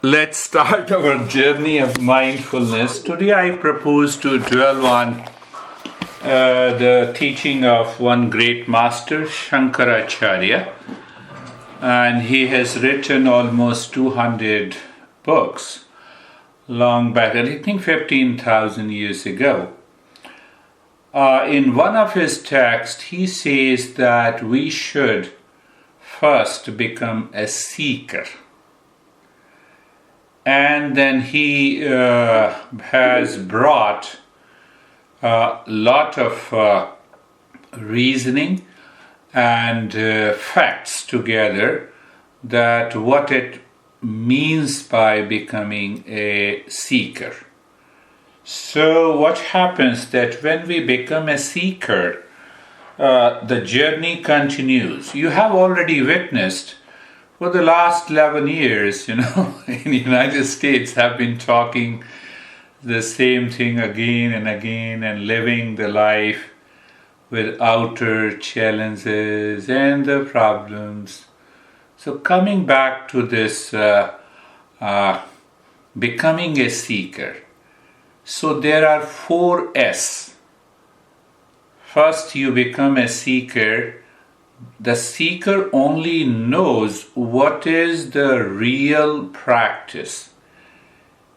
Let's start our journey of mindfulness. Today I propose to dwell on the teaching of one great master, Shankaracharya. And he has written almost 200 books long back, I think 15,000 years ago. In one of his texts, he says that we should first become a seeker. And then he has brought a lot of reasoning and facts together that what it means by becoming a seeker. So what happens that when we become a seeker, the journey continues. You have already witnessed for the last 11 years, in the United States, have been talking the same thing again and again and living the life with outer challenges and the problems. So coming back to this becoming a seeker. So there are 4 S. First, you become a seeker. The seeker only knows what is the real practice.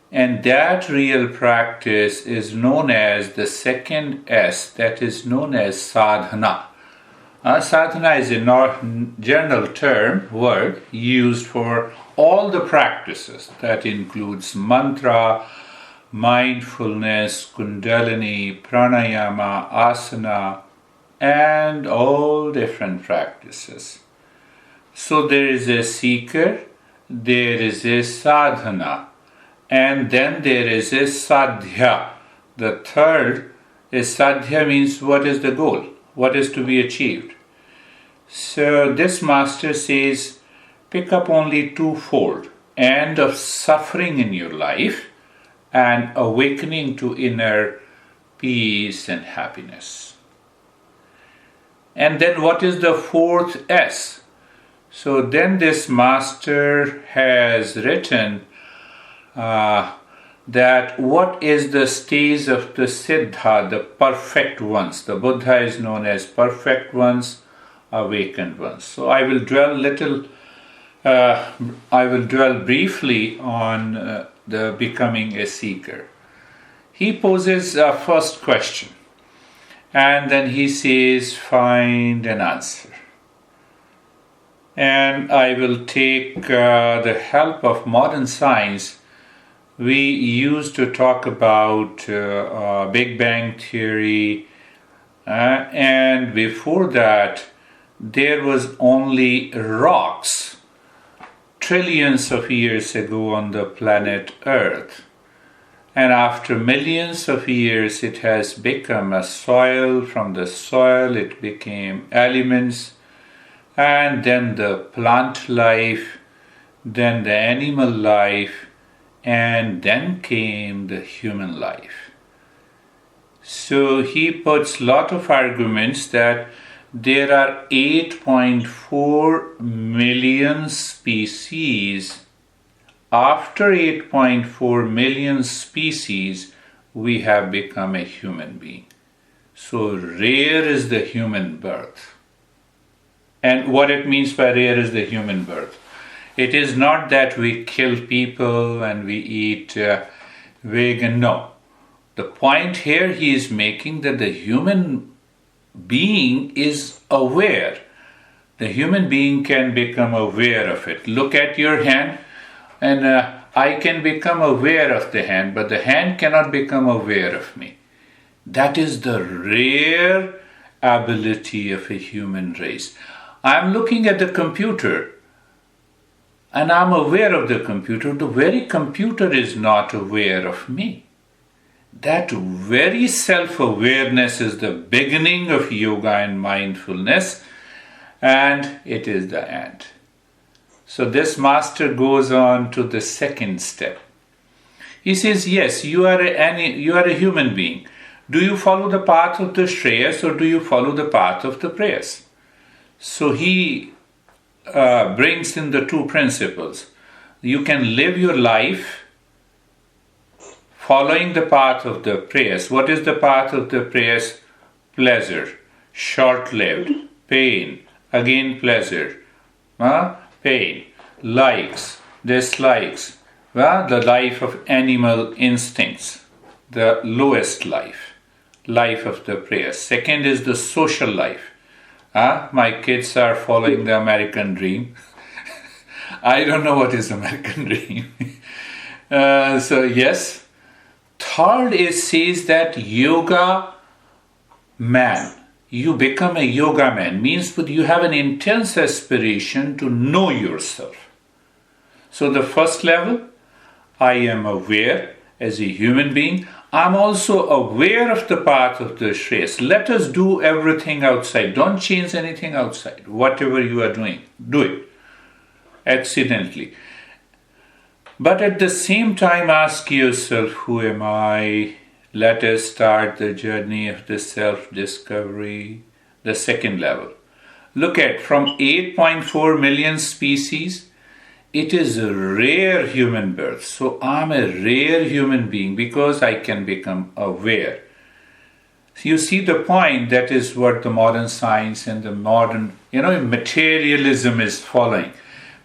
And that real practice is known as the second S, that is known as Sadhana. Sadhana is a general word used for all the practices. That includes mantra, mindfulness, kundalini, pranayama, asana, and all different practices. So there is a seeker, there is a sadhana, and then there is a sadhya. The third is sadhya, means what is the goal, what is to be achieved. So this master says, pick up only twofold: end of suffering in your life and awakening to inner peace and happiness. And then what is the 4th S? So then this master has written that what is the stage of the Siddha, the perfect ones. The Buddha is known as perfect ones, awakened ones. So I will dwell briefly on the becoming a seeker. He poses a first question. And then he says, find an answer. And I will take the help of modern science. We used to talk about Big Bang Theory. And before that, there was only rocks trillions of years ago on the planet Earth. And after millions of years, it has become a soil. From the soil, it became elements, and then the plant life, then the animal life, and then came the human life. So he puts a lot of arguments that there are 8.4 million species. After 8.4 million species, we have become a human being. So rare is the human birth. And what it means by rare is the human birth. It is not that we kill people and we eat vegan. No. The point here he is making that the human being is aware. The human being can become aware of it. Look at your hand. And I can become aware of the hand, but the hand cannot become aware of me. That is the rare ability of a human race. I'm looking at the computer and I'm aware of the computer. The very computer is not aware of me. That very self-awareness is the beginning of yoga and mindfulness, and it is the end. So this master goes on to the second step. He says, yes, you are a human being. Do you follow the path of the Shreyas or do you follow the path of the Preyas? So he brings in the two principles. You can live your life following the path of the prayers. What is the path of the prayers? Pleasure, short-lived, pain, again pleasure, pain, likes, dislikes, the life of animal instincts, the lowest life of the prayers. Second is the social life. My kids are following the American dream. I don't know what is American dream. So yes. Third says that yoga man. You become a yoga man means that you have an intense aspiration to know yourself. So the first level, I am aware as a human being. I'm also aware of the path of the Shreyas. Let us do everything outside. Don't change anything outside. Whatever you are doing, do it accidentally. But at the same time, ask yourself, who am I? Let us start the journey of the self-discovery, the second level. Look at from 8.4 million species, it is a rare human birth. So I'm a rare human being because I can become aware. You see the point, that is what the modern science and the modern, materialism is following.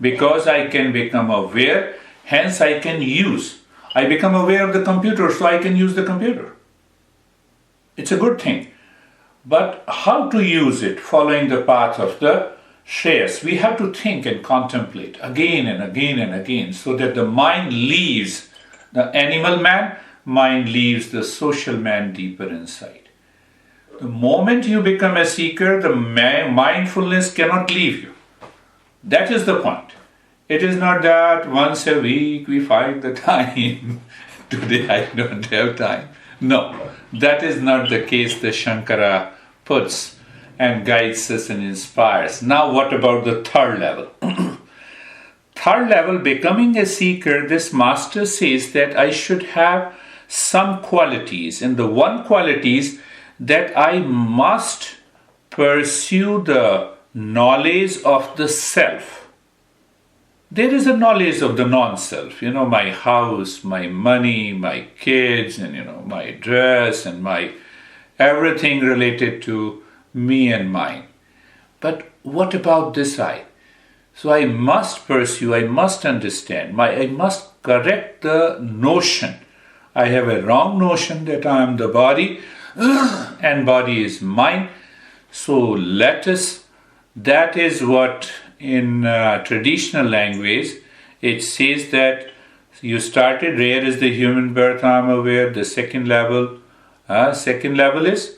Because I can become aware, hence I can use. I become aware of the computer, so I can use the computer. It's a good thing. But how to use it following the path of the Shreyas? We have to think and contemplate again and again and again so that the mind leaves the animal man, mind leaves the social man deeper inside. The moment you become a seeker, the mindfulness cannot leave you. That is the point. It is not that once a week we find the time. Today I don't have time. No, that is not the case the Shankara puts and guides us and inspires. Now what about the third level? Third level, becoming a seeker, this master says that I should have some qualities. And the one quality is that I must pursue the knowledge of the self. There is a knowledge of the non-self, my house, my money, my kids, and my dress and my everything related to me and mine. But what about this I? So I must pursue, I must understand, I must correct the notion. I have a wrong notion that I am the body and body is mine. So that is what in traditional language it says that you started, rare is the human birth, I am aware. The second level is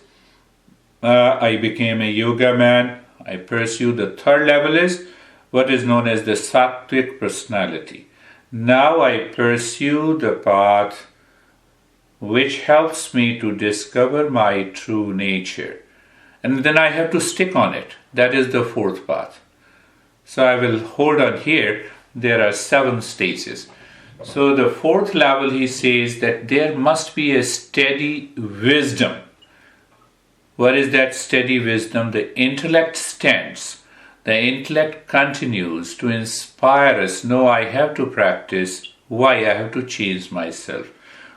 I became a yoga man, I pursue. The third level is what is known as the sattvic personality. Now I pursue the path which helps me to discover my true nature. And then I have to stick on it. That is the fourth path. So I will hold on here. There are 7 stages. So the fourth level, he says that there must be a steady wisdom. What is that steady wisdom? The intellect stands. The intellect continues to inspire us. No, I have to practice. Why? I have to change myself.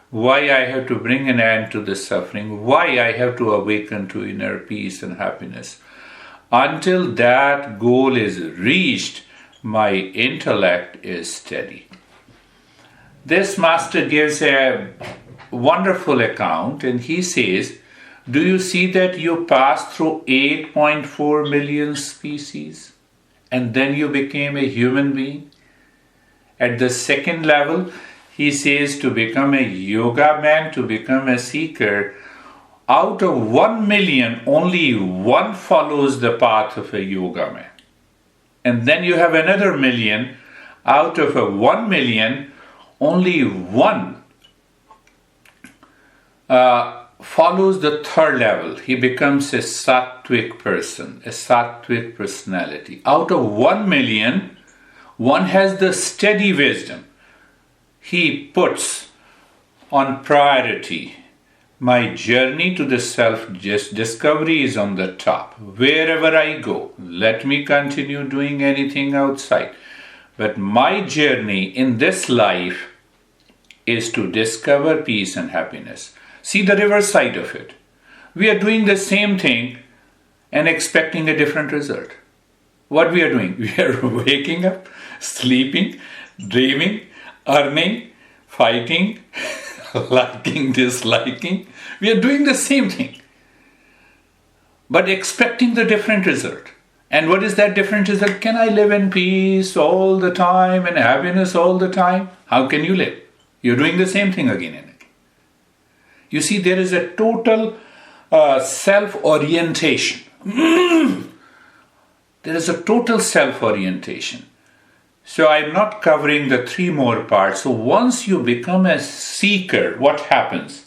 Why I have to bring an end to the suffering. Why I have to awaken to inner peace and happiness. Until that goal is reached, my intellect is steady. This master gives a wonderful account, and he says, do you see that you passed through 8.4 million species and then you became a human being? At the second level, he says to become a yoga man, to become a seeker, out of 1 million, only one follows the path of a yoga man. And then you have another million. Out of a 1 million, only one follows the third level. He becomes a sattvic person, a sattvic personality. Out of 1 million, one has the steady wisdom. He puts on priority. My journey to the self-discovery is on the top. Wherever I go, let me continue doing anything outside. But my journey in this life is to discover peace and happiness. See the reverse side of it. We are doing the same thing and expecting a different result. What we are doing? We are waking up, sleeping, dreaming, earning, fighting, liking, disliking. We are doing the same thing, but expecting the different result. And what is that different result? Can I live in peace all the time and happiness all the time? How can you live? You're doing the same thing again and again. You see, there is a total self-orientation. There is a total self-orientation. So I'm not covering the 3 more parts. So once you become a seeker, what happens?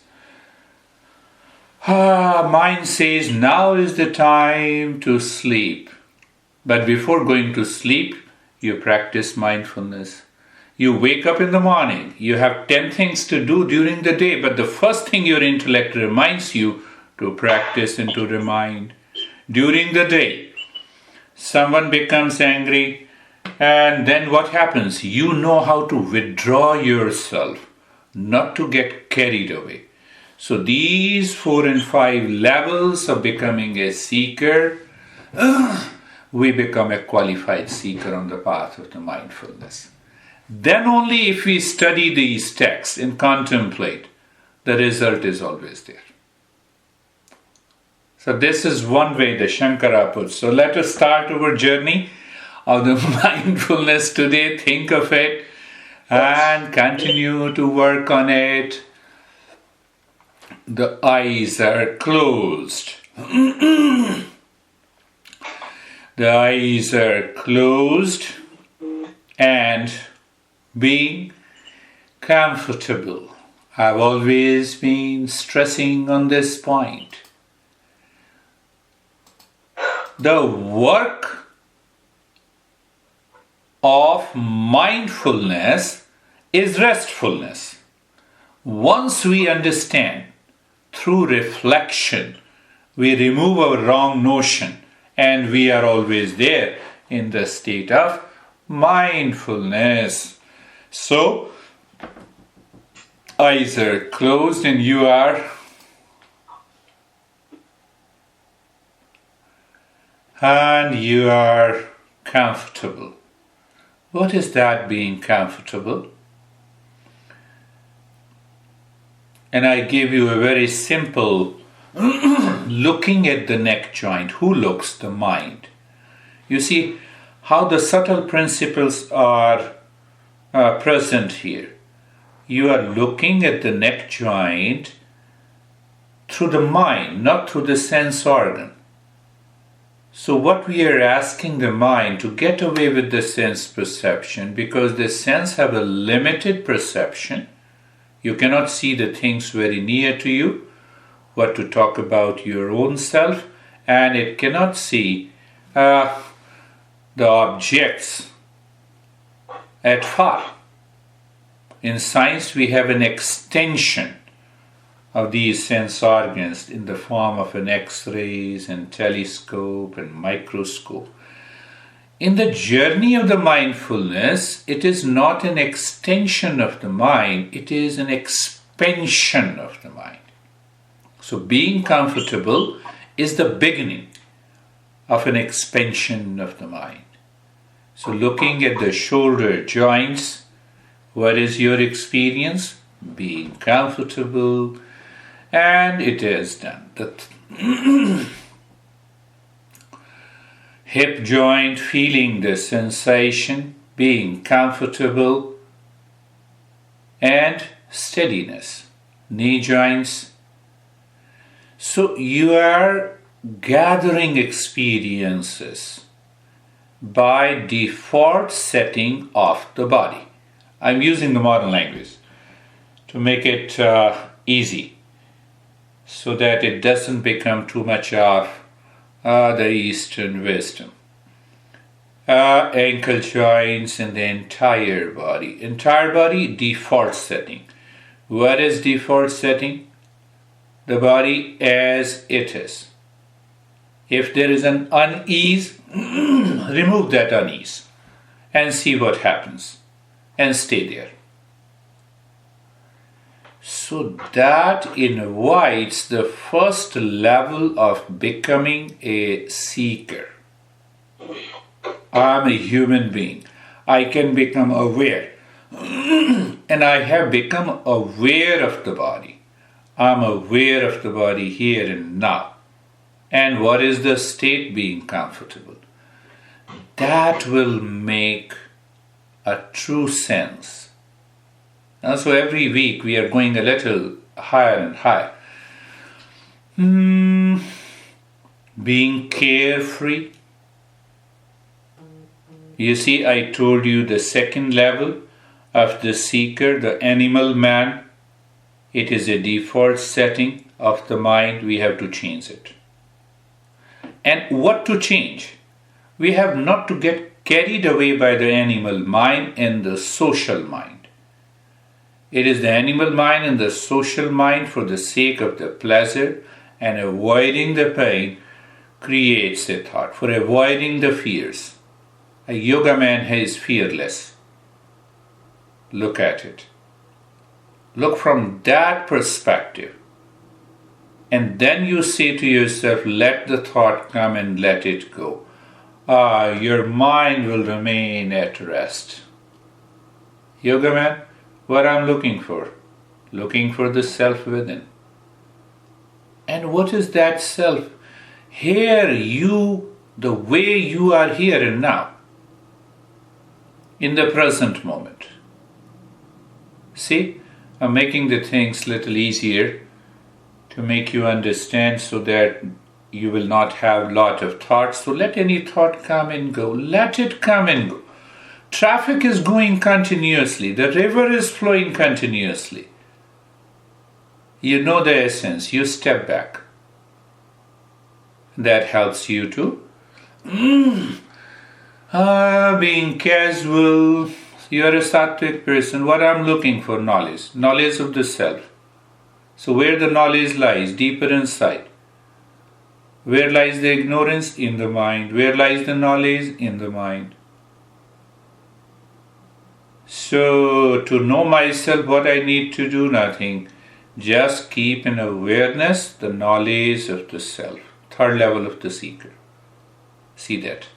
Mind says, now is the time to sleep. But before going to sleep, you practice mindfulness. You wake up in the morning. You have 10 things to do during the day. But the first thing your intellect reminds you to practice and to remind. During the day, someone becomes angry. And then what happens? You know how to withdraw yourself, not to get carried away. So these 4 and 5 levels of becoming a seeker, we become a qualified seeker on the path of the mindfulness. Then only if we study these texts and contemplate, the result is always there. So this is one way the Shankara puts. So let us start our journey of the mindfulness today. Think of it and continue to work on it. The eyes are closed. The eyes are closed and being comfortable. I've always been stressing on this point. The work of mindfulness is restfulness. Once we understand through reflection, we remove our wrong notion and we are always there in the state of mindfulness. So, eyes are closed and you are comfortable. What is that, being comfortable? And I give you a very simple looking at the neck joint. Who looks? The mind. You see how the subtle principles are present here. You are looking at the neck joint through the mind, not through the sense organ. So what we are asking the mind to get away with the sense perception, because the sense have a limited perception. You cannot see the things very near to you, what to talk about your own self, and it cannot see the objects at far. In science, we have an extension of these sense organs in the form of an X-rays and telescope and microscope. In the journey of the mindfulness, it is not an extension of the mind, it is an expansion of the mind. So being comfortable is the beginning of an expansion of the mind. So looking at the shoulder joints, what is your experience? Being comfortable, and it is done. The hip joint, feeling the sensation, being comfortable, and steadiness. Knee joints. So you are gathering experiences by default setting of the body. I'm using the modern language to make it easy so that it doesn't become too much of the Eastern wisdom. Ankle joints and the entire body. Entire body, default setting. What is default setting? The body as it is. If there is an unease, remove that unease and see what happens and stay there. So that invites the first level of becoming a seeker. I'm a human being. I can become aware. And I have become aware of the body. I'm aware of the body here and now. And what is the state? Being comfortable. That will make a true sense. And so every week we are going a little higher and higher. Being carefree. You see, I told you the second level of the seeker, the animal man. It is a default setting of the mind. We have to change it. And what to change? We have not to get carried away by the animal mind and the social mind. It is the animal mind and the social mind for the sake of the pleasure and avoiding the pain creates a thought, for avoiding the fears. A yoga man is fearless. Look at it. Look from that perspective. And then you say to yourself, let the thought come and let it go. Your mind will remain at rest. Yoga man, what I'm looking for? Looking for the self within. And what is that self? Here you, the way you are here and now, in the present moment. See, I'm making the things little easier to make you understand so that you will not have lot of thoughts. So let any thought come and go. Let it come and go. Traffic is going continuously. The river is flowing continuously. You know the essence. You step back. That helps you to being casual. You are a sattvic person. What I'm looking for? Knowledge. Knowledge of the self. So where the knowledge lies? Deeper inside. Where lies the ignorance? In the mind. Where lies the knowledge? In the mind. So to know myself, what I need to do? Nothing. Just keep in awareness the knowledge of the self. Third level of the seeker. See that.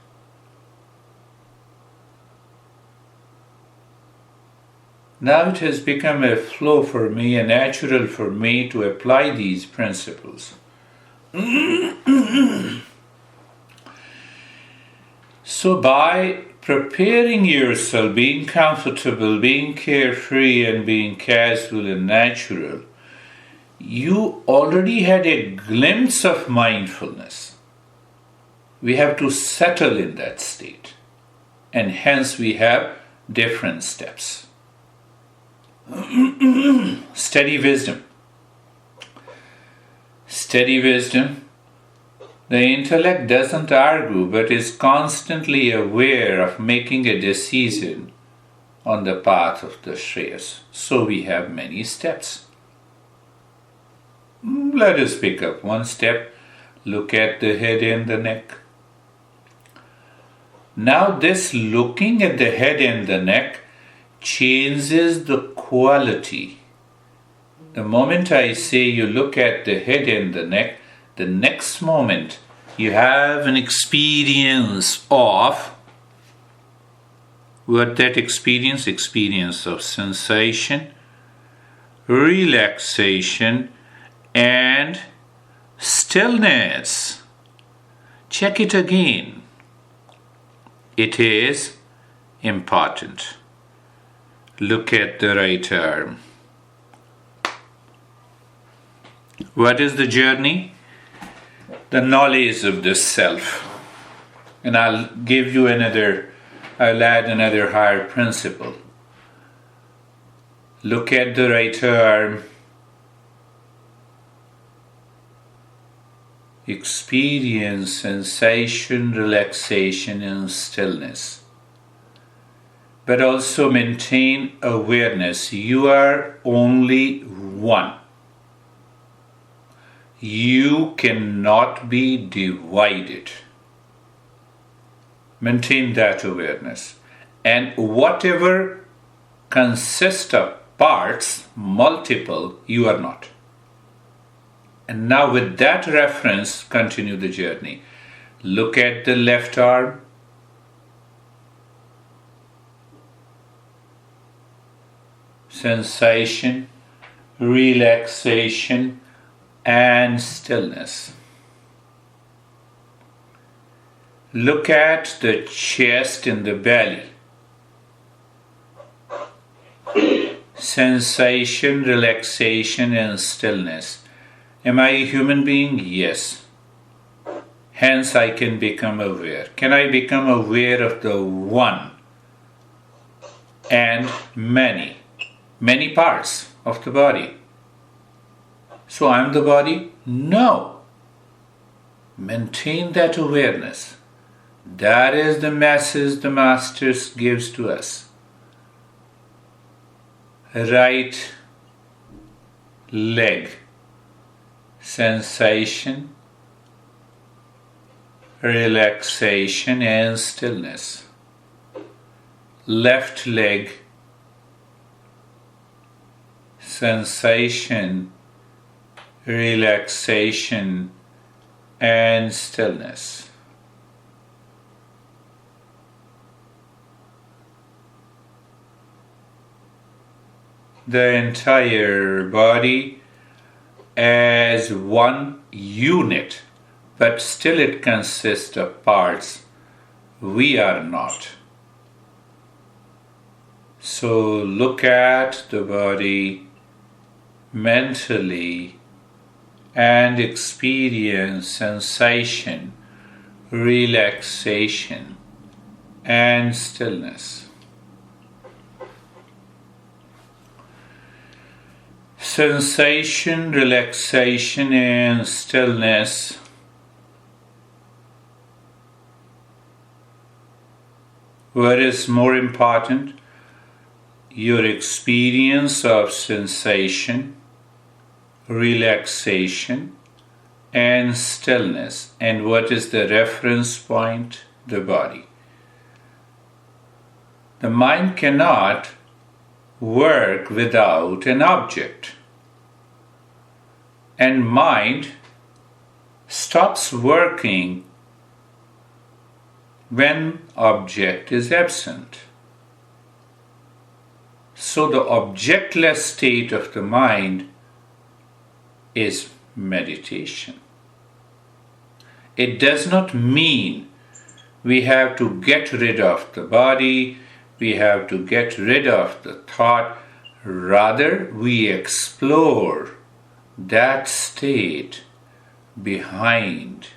Now it has become a flow for me, a natural for me to apply these principles. So by preparing yourself, being comfortable, being carefree and being casual and natural, you already had a glimpse of mindfulness. We have to settle in that state. And hence we have different steps. Steady wisdom. Steady wisdom. The intellect doesn't argue but is constantly aware of making a decision on the path of the Shreyas. So we have many steps. Let us pick up one step. Look at the head and the neck. Now this looking at the head and the neck changes the quality. The moment I say you look at the head and the neck, the next moment you have an experience of what that experience? Experience of sensation, relaxation, and stillness. Check it again. It is important. Look at the right arm. What is the journey? The knowledge of the self. And I'll add another higher principle. Look at the right arm. Experience sensation, relaxation, and stillness. But also maintain awareness. You are only one. You cannot be divided. Maintain that awareness. And whatever consists of parts, multiple, you are not. And now with that reference, continue the journey. Look at the left arm. Sensation, relaxation, and stillness. Look at the chest and the belly. Sensation, relaxation, and stillness. Am I a human being? Yes. Hence, I can become aware. Can I become aware of the one and many parts of the body? So I'm the body? No. Maintain that awareness. That is the message the Master gives to us. Right leg. Sensation, relaxation, and stillness. Left leg. Sensation, relaxation, and stillness. The entire body as one unit, but still it consists of parts. We are not. So look at the body mentally and experience sensation, relaxation, and stillness. Sensation, relaxation, and stillness. What is more important? Your experience of sensation, relaxation, and stillness. And what is the reference point? The body. The mind cannot work without an object. And mind stops working when object is absent. So the objectless state of the mind is meditation. It does not mean we have to get rid of the body, we have to get rid of the thought. Rather, we explore that state behind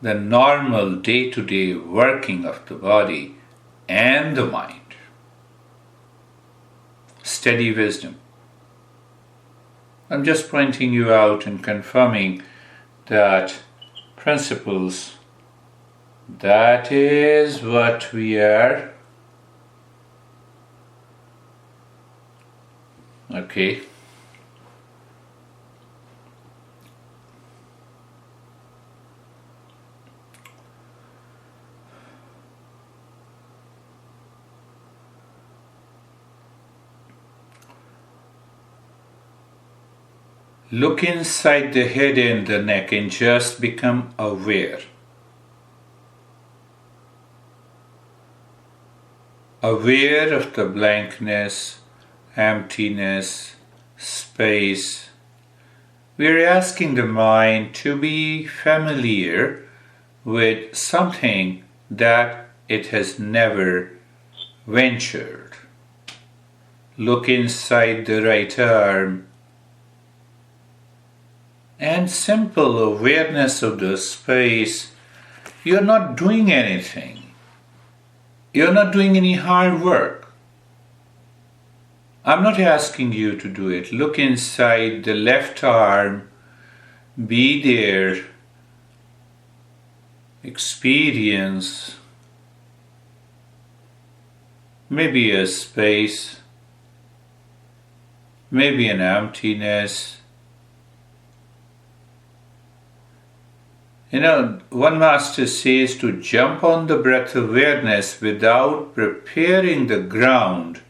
the normal day-to-day working of the body and the mind. Steady wisdom. I'm just pointing you out and confirming that principles. That is what we are. Okay. Look inside the head and the neck and just become aware. Aware of the blankness, emptiness, space. We are asking the mind to be familiar with something that it has never ventured. Look inside the right arm and simple awareness of the space. You're not doing anything. You're not doing any hard work. I'm not asking you to do it. Look inside the left arm. Be there. Experience maybe a space, maybe an emptiness. One master says to jump on the breath awareness without preparing the ground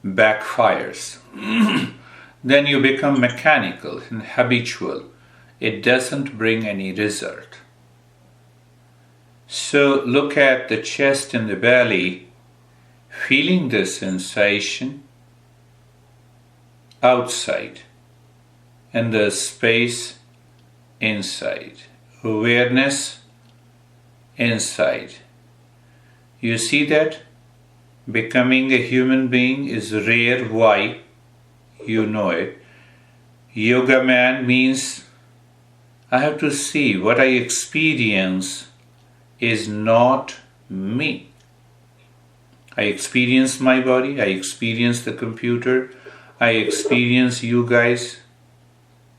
backfires. Then you become mechanical and habitual. It doesn't bring any result. So look at the chest and the belly, feeling the sensation outside and the space inside. Awareness inside. You see that? Becoming a human being is rare. Why? You know it. Yoga man means I have to see what I experience is not me. I experience my body, I experience the computer, I experience you guys.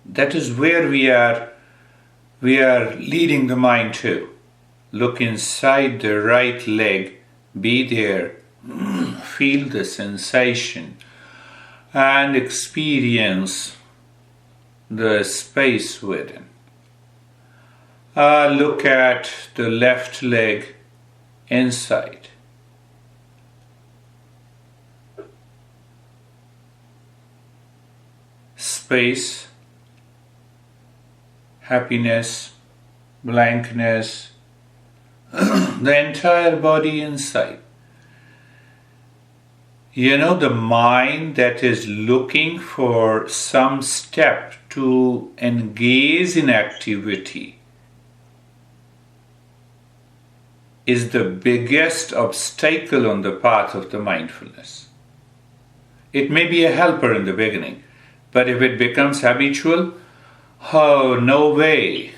That is where we are leading the mind to. Look inside the right leg, be there, feel the sensation and experience the space within. Look at the left leg inside. Space, happiness, blankness, the entire body inside. The mind that is looking for some step to engage in activity is the biggest obstacle on the path of the mindfulness. It may be a helper in the beginning, but if it becomes habitual, oh, no way.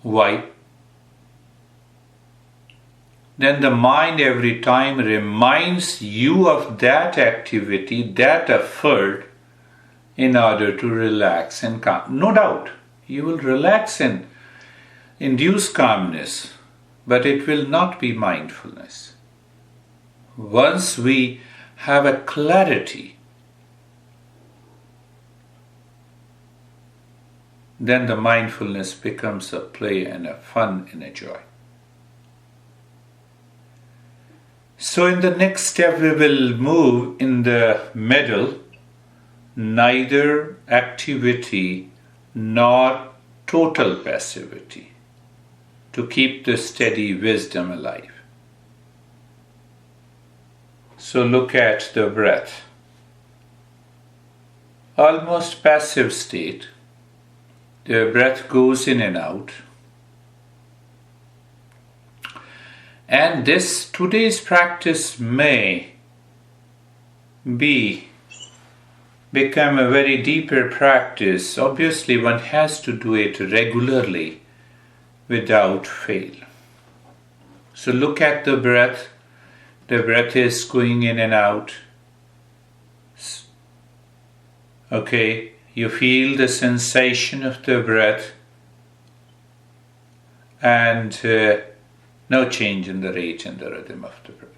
Why? Then the mind every time reminds you of that activity, that effort, in order to relax and calm. No doubt, you will relax and induce calmness, but it will not be mindfulness. Once we have a clarity, then the mindfulness becomes a play and a fun and a joy. So in the next step we will move in the middle, neither activity nor total passivity, to keep the steady wisdom alive. So look at the breath. Almost passive state. The breath goes in and out. And today's practice may become a very deeper practice. Obviously, one has to do it regularly without fail. So look at the breath. The breath is going in and out. Okay, you feel the sensation of the breath and no change in the rate and the rhythm of the breath.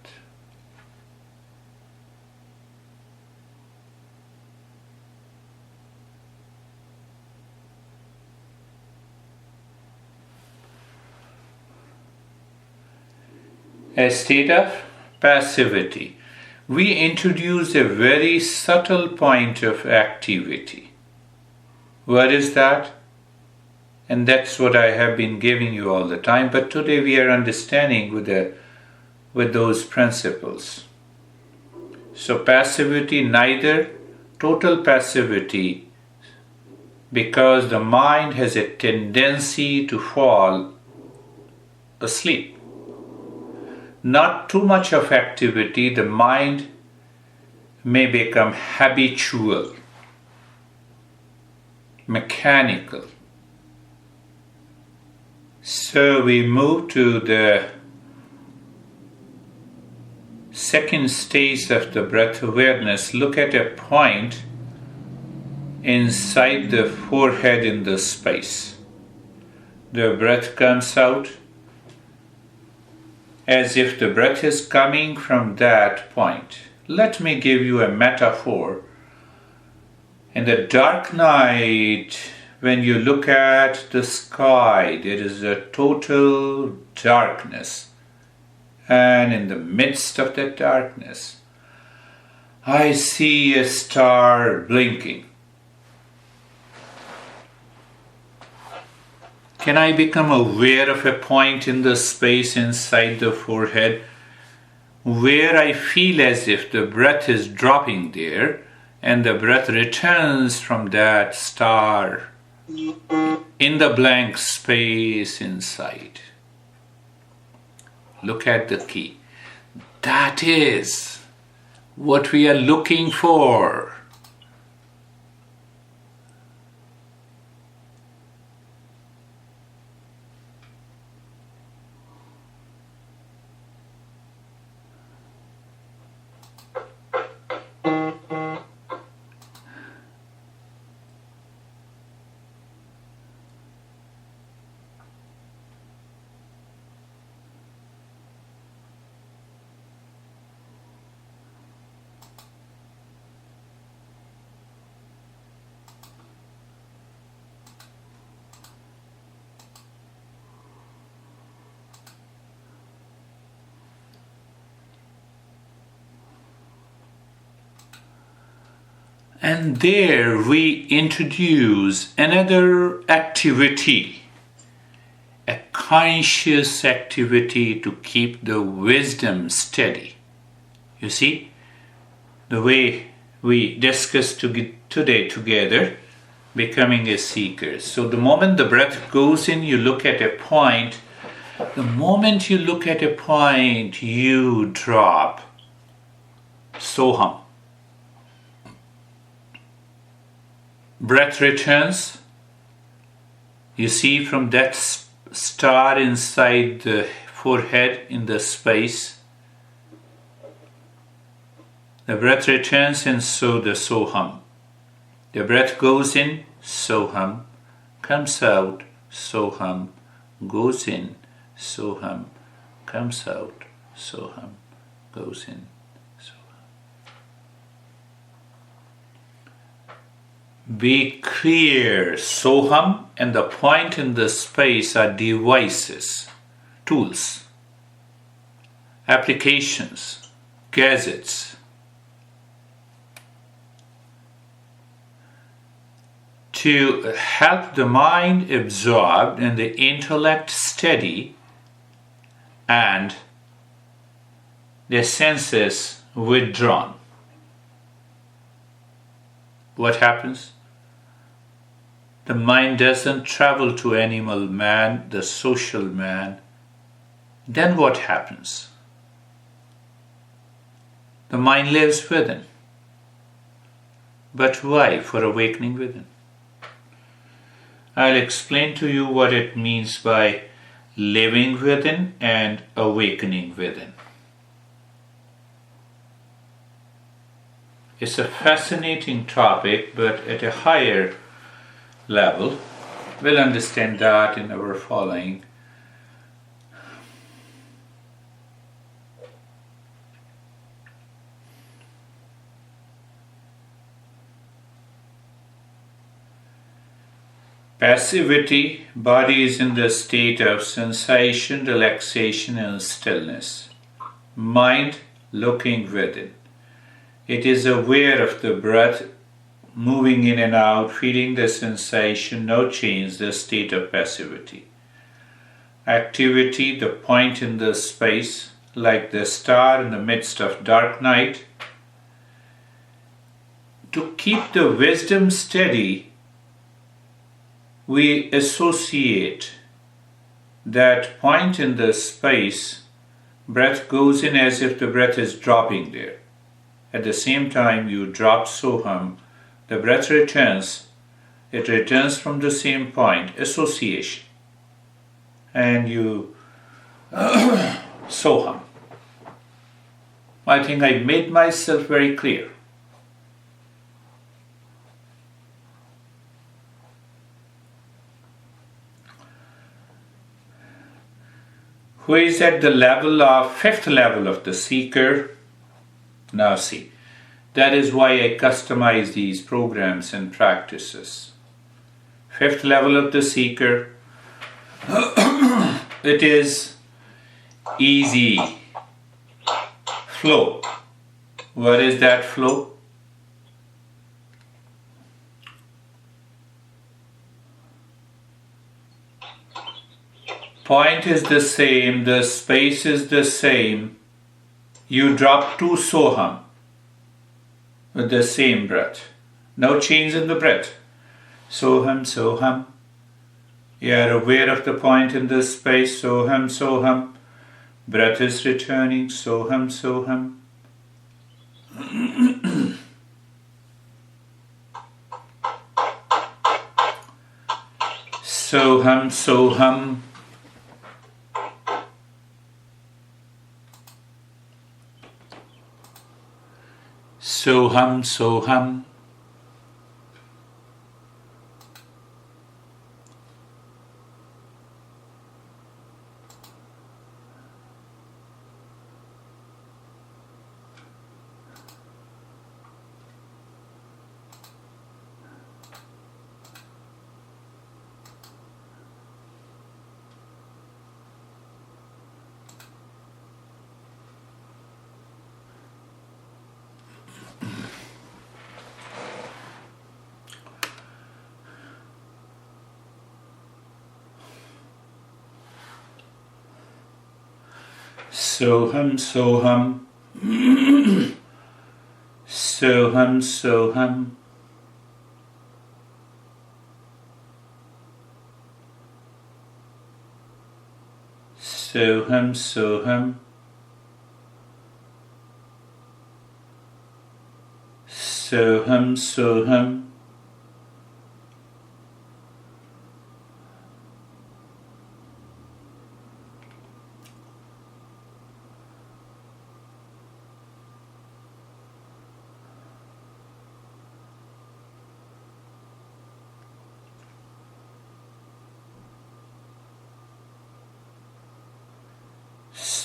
A state of passivity. We introduce a very subtle point of activity. What is that? And that's what I have been giving you all the time. But today we are understanding with those principles. So passivity, neither total passivity, because the mind has a tendency to fall asleep. Not too much of activity, the mind may become habitual, mechanical. So we move to the second stage of the breath awareness. Look at a point inside the forehead in the space. The breath comes out as if the breath is coming from that point. Let me give you a metaphor. In the dark night, when you look at the sky, there is a total darkness. And in the midst of that darkness, I see a star blinking. Can I become aware of a point in the space inside the forehead where I feel as if the breath is dropping there and the breath returns from that star in the blank space inside? Look at the key. That is what we are looking for. And there we introduce another activity, a conscious activity to keep the wisdom steady. You see, the way we discussed today together, becoming a seeker. So the moment the breath goes in, you look at a point. The moment you look at a point, you drop soham. Breath returns. You see from that star inside the forehead in the space. The breath returns and so the soham. The breath goes in, soham, comes out, soham, goes in, soham, comes out, soham, goes in. Be clear, soham and the point in the space are devices, tools, applications, gadgets to help the mind absorb and the intellect steady and the senses withdrawn. What happens? The mind doesn't travel to animal man, the social man. Then what happens? The mind lives within. But why? For awakening within. I'll explain to you what it means by living within and awakening within. It's a fascinating topic, but at a higher level, we'll understand that in our following. Passivity, body is in the state of sensation, relaxation and stillness. Mind looking within. It is aware of the breath moving in and out, feeling the sensation, no change, the state of passivity. Activity, the point in the space, like the star in the midst of dark night. To keep the wisdom steady, we associate that point in the space, breath goes in as if the breath is dropping there. At the same time, you drop soham, the breath returns, it returns from the same point, association. And you soham. I think I made myself very clear. Who is at the level of fifth level of the seeker? Now see, That is why I customize these programs and practices. Fifth level of the seeker, it is easy flow. What is that flow? Point is the same, the space is the same. You drop two soham with the same breath. No change in the breath. Soham, soham. You are aware of the point in the space. Soham, soham. Breath is returning. Soham, soham. Soham, soham. Soham, soham. Soham, soham. Soham, soham. Soham, soham. Soham, soham.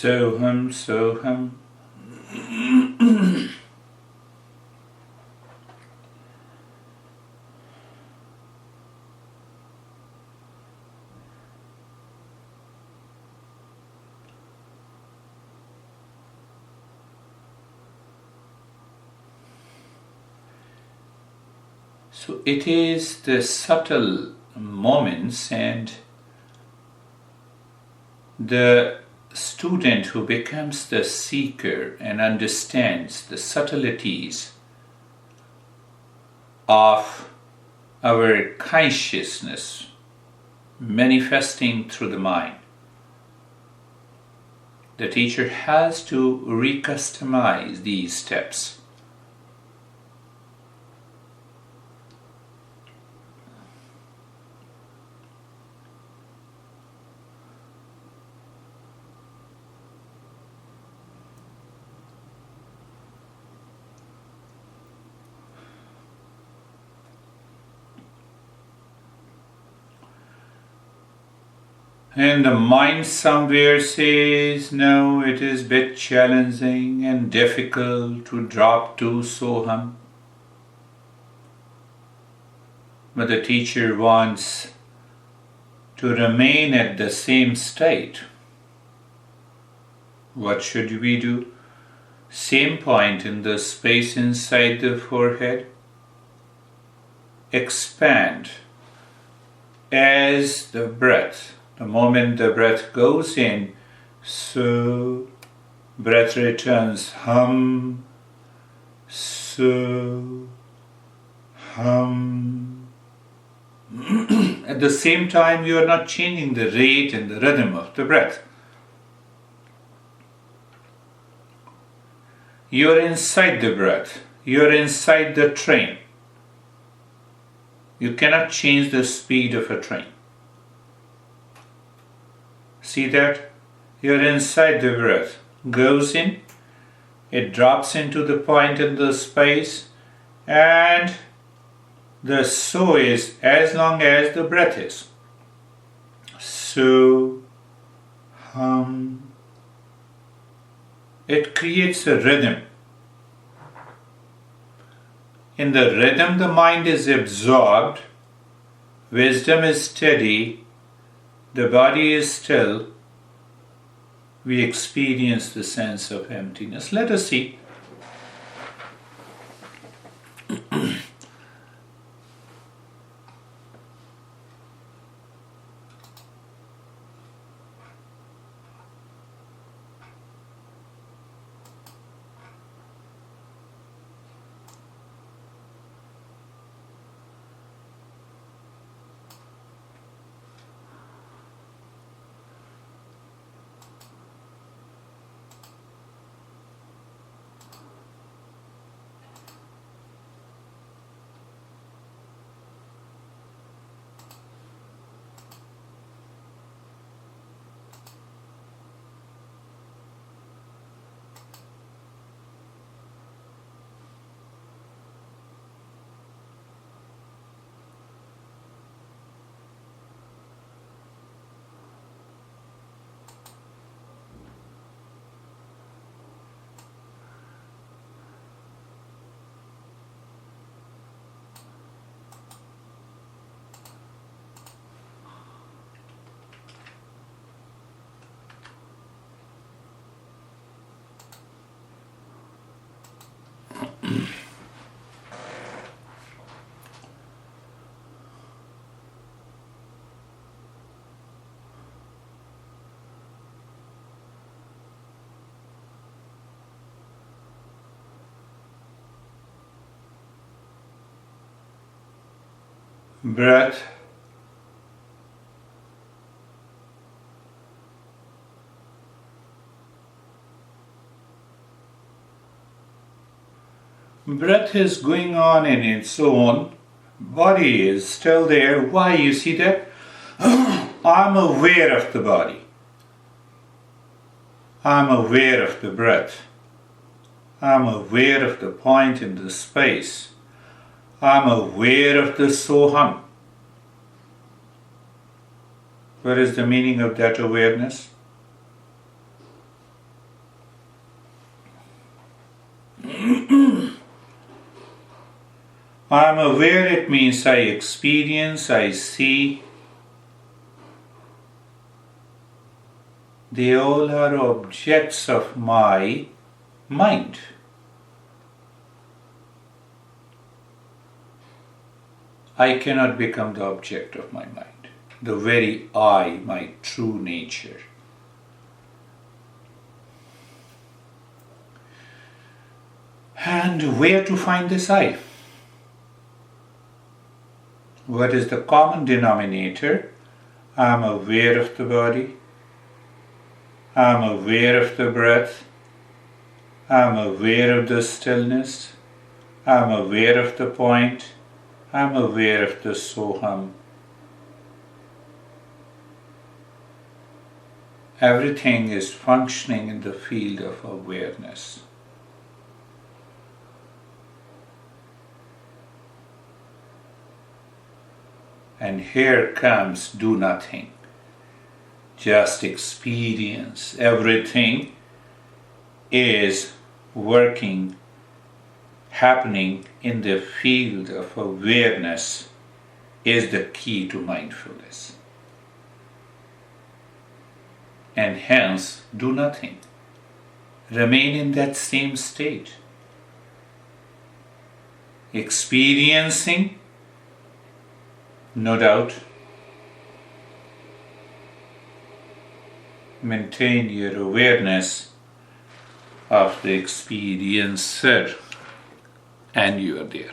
Soham, soham. So it is the subtle moments and the student who becomes the seeker and understands the subtleties of our consciousness manifesting through the mind. The teacher has to recustomize these steps. And the mind somewhere says, no, it is a bit challenging and difficult to drop to Soham. But the teacher wants to remain at the same state. What should we do? Same point in the space inside the forehead. Expand as the breath. The moment the breath goes in, so breath returns hum, so hum. At the same time, you are not changing the rate and the rhythm of the breath. You are inside the breath. You are inside the train. You cannot change the speed of a train. See that? You're inside the breath. Goes in, it drops into the point in the space, and the so is as long as the breath is. So, hum. It creates a rhythm. In the rhythm, the mind is absorbed, wisdom is steady, the body is still, we experience the sense of emptiness. Let us see. Breath, breath is going on in its own, body is still there. Why? You see that? I'm aware of the body. I'm aware of the breath. I'm aware of the point in the space. I'm aware of the Soham. What is the meaning of that awareness? I'm aware, it means I experience, I see. They all are objects of my mind. I cannot become the object of my mind, the very I, my true nature. And where to find this I? What is the common denominator? I am aware of the body. I am aware of the breath. I am aware of the stillness. I am aware of the point. I am aware of the Soham. Everything is functioning in the field of awareness. And here comes do nothing. Just experience. Everything is working, happening in the field of awareness is the key to mindfulness. And hence, do nothing. Remain in that same state. Experiencing, no doubt. Maintain your awareness of the experiencer, and you are there.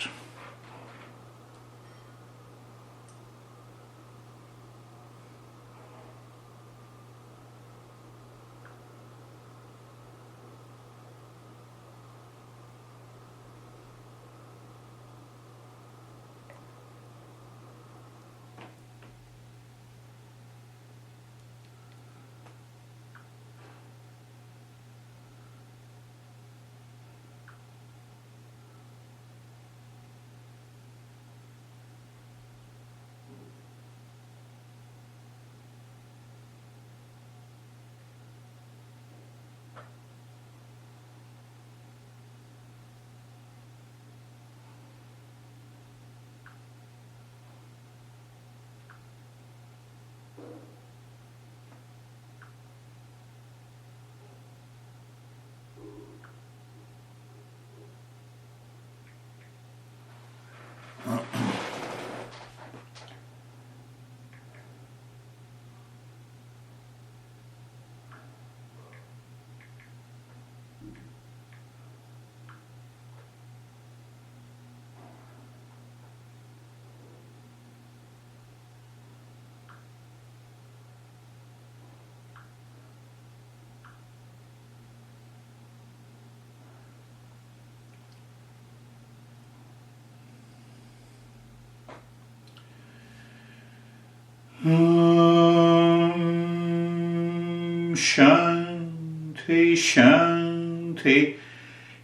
Shanti, Shanti,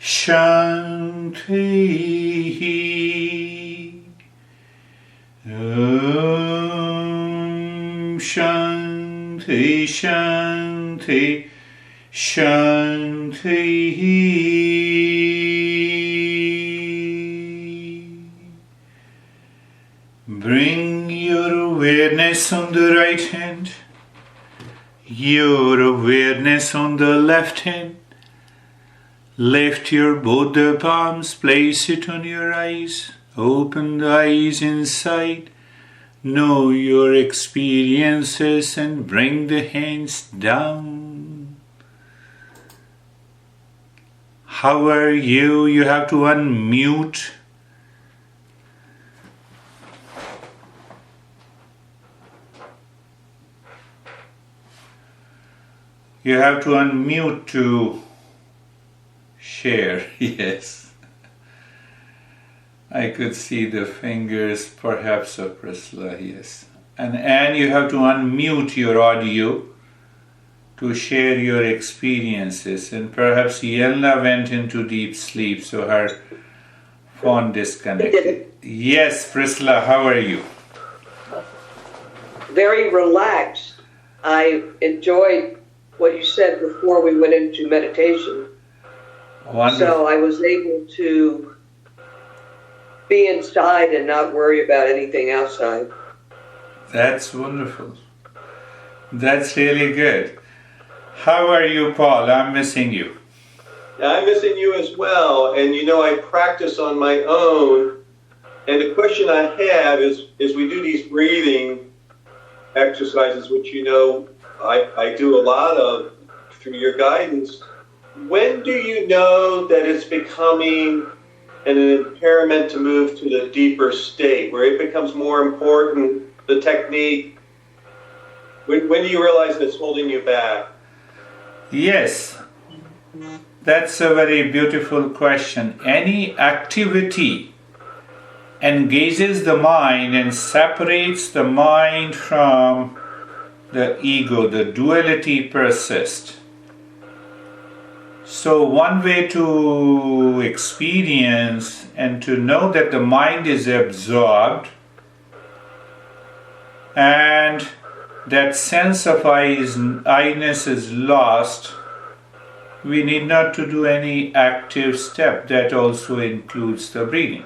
Shanti. Shanti, Shanti, Shanti. Bring your awareness on the right hand, your awareness on the left hand. Lift your both the palms, place it on your eyes. Open the eyes inside. Know your experiences and bring the hands down. How are you? You have to unmute. You have to unmute to share. Yes. I could see the fingers perhaps of Priscilla, yes. And you have to unmute your audio to share your experiences. And perhaps Yelna went into deep sleep, so her phone disconnected. Yes, Priscilla, how are you? Very relaxed. I enjoyed what you said before we went into meditation. Wonderful. So I was able to be inside and not worry about anything outside. That's wonderful. That's really good. How are you, Paul? I'm missing you. I'm missing you as well. And I practice on my own. And the question I have is we do these breathing exercises, which I do a lot of through your guidance. When do you know that it's becoming an impairment to move to the deeper state, where it becomes more important, the technique? When do you realize that it's holding you back? Yes, that's a very beautiful question. Any activity engages the mind and separates the mind from the ego, the duality persists. So one way to experience and to know that the mind is absorbed and that sense of I-ness is lost, we need not to do any active step. That also includes the breathing.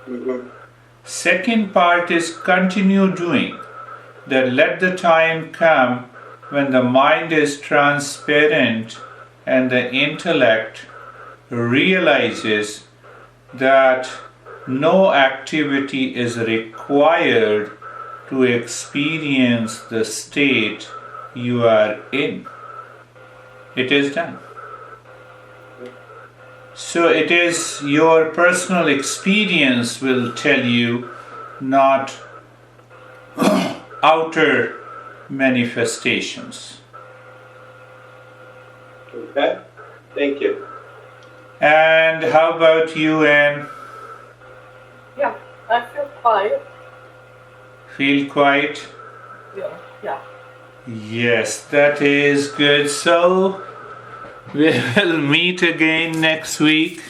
Mm-hmm. Second part is continue doing. That let the time come when the mind is transparent and the intellect realizes that no activity is required to experience the state you are in. It is done. So it is your personal experience will tell you, not outer manifestations. Okay, thank you. And how about you, Anne? Yeah, I feel quiet. Feel quiet? Yeah. Yes, that is good. So we will meet again next week.